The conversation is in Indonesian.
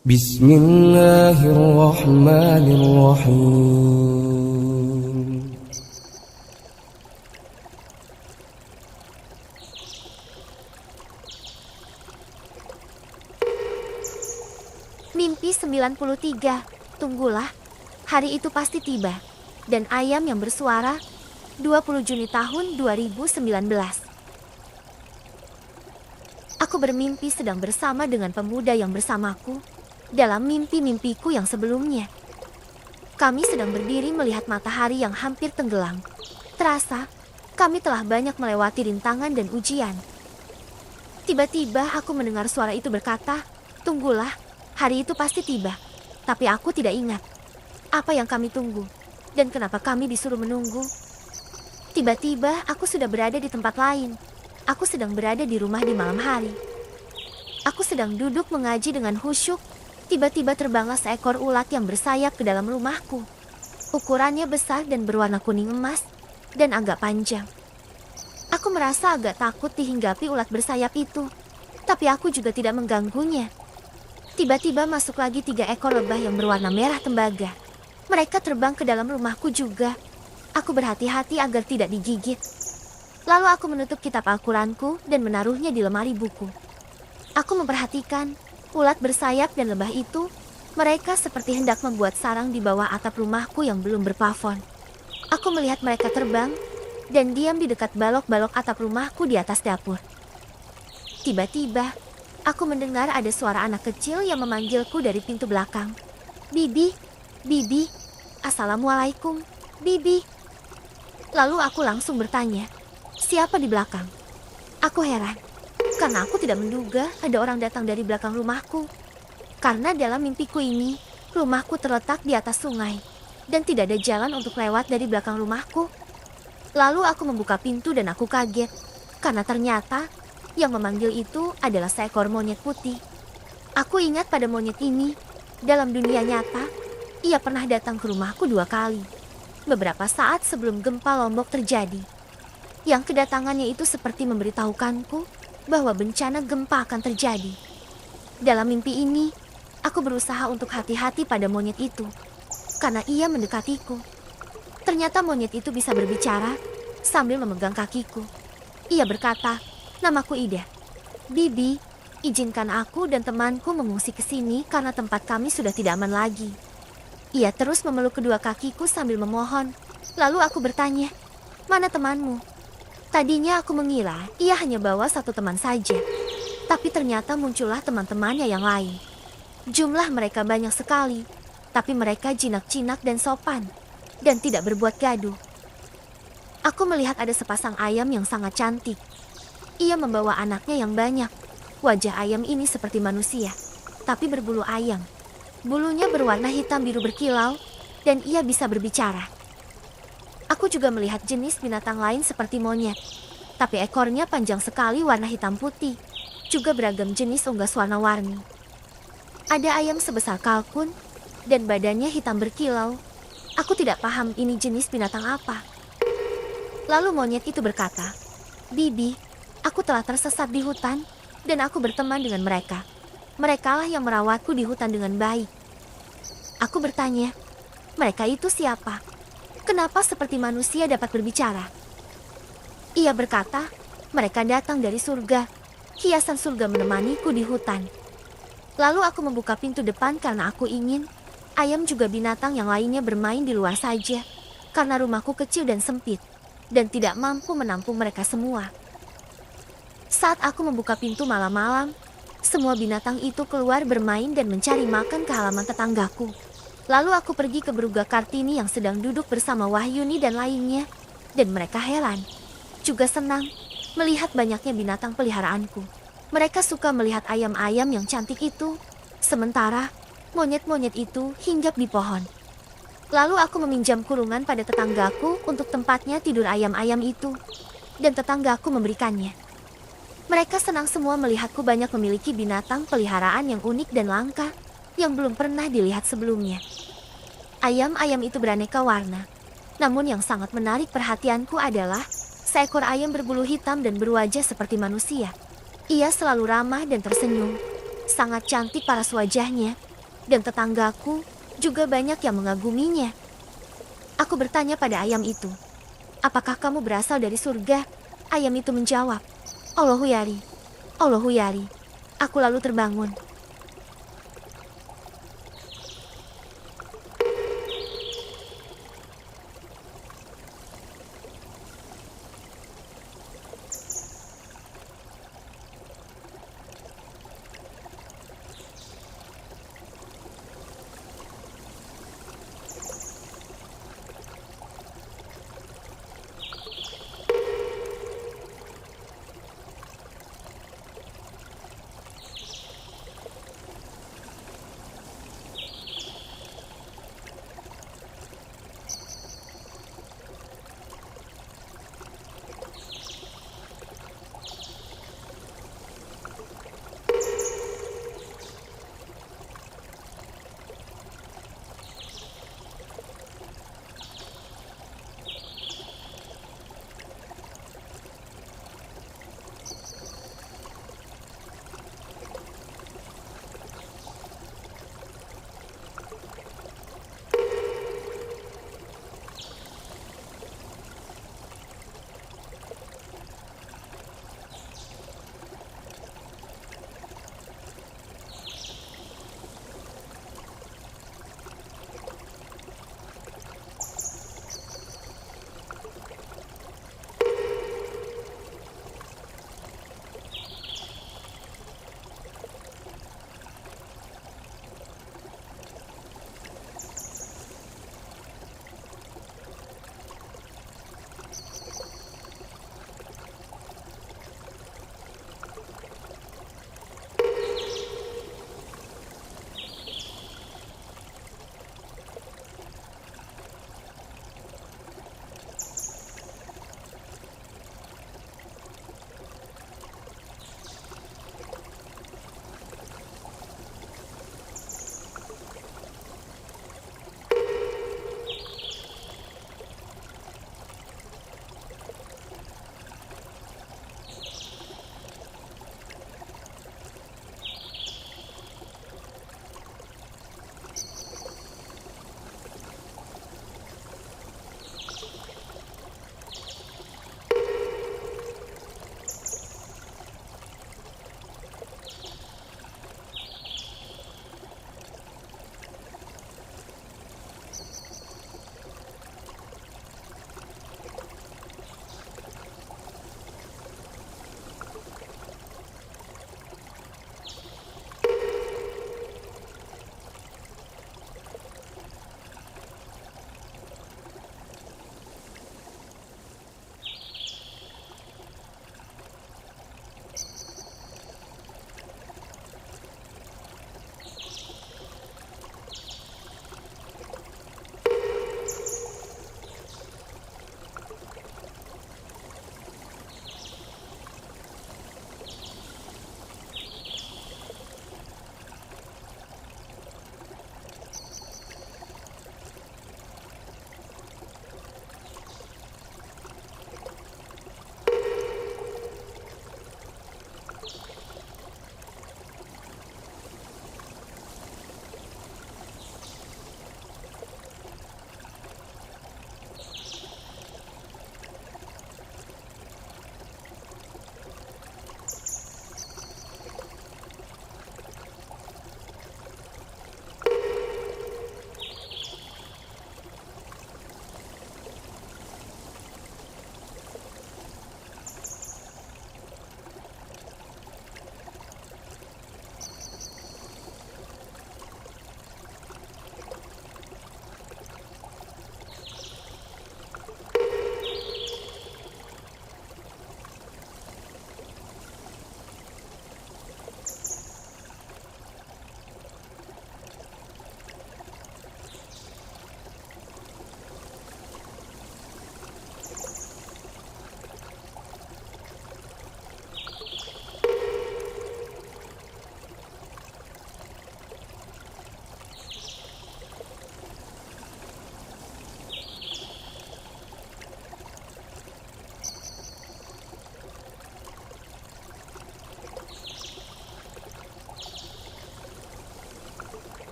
Bismillahirrahmanirrahim. Mimpi 93. Tunggulah, hari itu pasti tiba. Dan ayam yang bersuara, 20 Juni tahun 2019. Aku bermimpi sedang bersama dengan pemuda yang bersamaku dalam mimpi-mimpiku yang sebelumnya. Kami sedang berdiri melihat matahari yang hampir tenggelam. Terasa, kami telah banyak melewati rintangan dan ujian. Tiba-tiba aku mendengar suara itu berkata, "Tunggulah, hari itu pasti tiba." Tapi aku tidak ingat apa yang kami tunggu dan kenapa kami disuruh menunggu. Tiba-tiba aku sudah berada di tempat lain. Aku sedang berada di rumah di malam hari. Aku sedang duduk mengaji dengan khusyuk. Tiba-tiba terbanglah seekor ulat yang bersayap ke dalam rumahku. Ukurannya besar dan berwarna kuning emas dan agak panjang. Aku merasa agak takut dihinggapi ulat bersayap itu, tapi aku juga tidak mengganggunya. Tiba-tiba masuk lagi 3 ekor lebah yang berwarna merah tembaga. Mereka terbang ke dalam rumahku juga. Aku berhati-hati agar tidak digigit. Lalu aku menutup kitab Al-Quranku dan menaruhnya di lemari buku. Aku memperhatikan ulat bersayap dan lebah itu. Mereka seperti hendak membuat sarang di bawah atap rumahku yang belum berplafon. Aku melihat mereka terbang dan diam di dekat balok-balok atap rumahku di atas dapur. Tiba-tiba, aku mendengar ada suara anak kecil yang memanggilku dari pintu belakang. "Bibi, Bibi, Assalamualaikum, Bibi." Lalu aku langsung bertanya, "Siapa di belakang?" Aku heran, karena aku tidak menduga ada orang datang dari belakang rumahku. Karena dalam mimpiku ini, rumahku terletak di atas sungai, dan tidak ada jalan untuk lewat dari belakang rumahku. Lalu aku membuka pintu dan aku kaget, karena ternyata yang memanggil itu adalah seekor monyet putih. Aku ingat pada monyet ini, dalam dunia nyata, ia pernah datang ke rumahku 2 kali. Beberapa saat sebelum gempa Lombok terjadi. Yang kedatangannya itu seperti memberitahukanku bahwa bencana gempa akan terjadi. Dalam mimpi ini, aku berusaha untuk hati-hati pada monyet itu, karena ia mendekatiku. Ternyata monyet itu bisa berbicara sambil memegang kakiku. Ia berkata, "Namaku Ida. Bibi, izinkan aku dan temanku mengungsi ke sini karena tempat kami sudah tidak aman lagi." Ia terus memeluk kedua kakiku sambil memohon. Lalu aku bertanya, "Mana temanmu?" Tadinya aku mengira ia hanya bawa 1 teman saja. Tapi ternyata muncullah teman-temannya yang lain. Jumlah mereka banyak sekali, tapi mereka jinak-jinak dan sopan, dan tidak berbuat gaduh. Aku melihat ada sepasang ayam yang sangat cantik. Ia membawa anaknya yang banyak. Wajah ayam ini seperti manusia, tapi berbulu ayam. Bulunya berwarna hitam biru berkilau, dan ia bisa berbicara. Aku juga melihat jenis binatang lain seperti monyet, tapi ekornya panjang sekali warna hitam putih, juga beragam jenis unggas warna-warni. Ada ayam sebesar kalkun, dan badannya hitam berkilau. Aku tidak paham ini jenis binatang apa. Lalu monyet itu berkata, "Bibi, aku telah tersesat di hutan, dan aku berteman dengan mereka. Merekalah yang merawatku di hutan dengan baik." Aku bertanya, "Mereka itu siapa? Kenapa seperti manusia dapat berbicara?" Ia berkata, "Mereka datang dari surga. Hiasan surga menemaniku di hutan." Lalu aku membuka pintu depan karena aku ingin ayam juga binatang yang lainnya bermain di luar saja, karena rumahku kecil dan sempit, dan tidak mampu menampung mereka semua. Saat aku membuka pintu malam-malam, semua binatang itu keluar bermain dan mencari makan ke halaman tetanggaku. Lalu aku pergi ke Beruga Kartini yang sedang duduk bersama Wahyuni dan lainnya, dan mereka heran, juga senang melihat banyaknya binatang peliharaanku. Mereka suka melihat ayam-ayam yang cantik itu, sementara monyet-monyet itu hinggap di pohon. Lalu aku meminjam kurungan pada tetanggaku untuk tempatnya tidur ayam-ayam itu, dan tetanggaku memberikannya. Mereka senang semua melihatku banyak memiliki binatang peliharaan yang unik dan langka, yang belum pernah dilihat sebelumnya. Ayam-ayam itu beraneka warna, namun yang sangat menarik perhatianku adalah seekor ayam berbulu hitam dan berwajah seperti manusia. Ia selalu ramah dan tersenyum, sangat cantik paras wajahnya, dan tetanggaku juga banyak yang mengaguminya. Aku bertanya pada ayam itu, apakah kamu berasal dari surga? Ayam itu menjawab, Allahuyari, Allahuyari. Aku lalu terbangun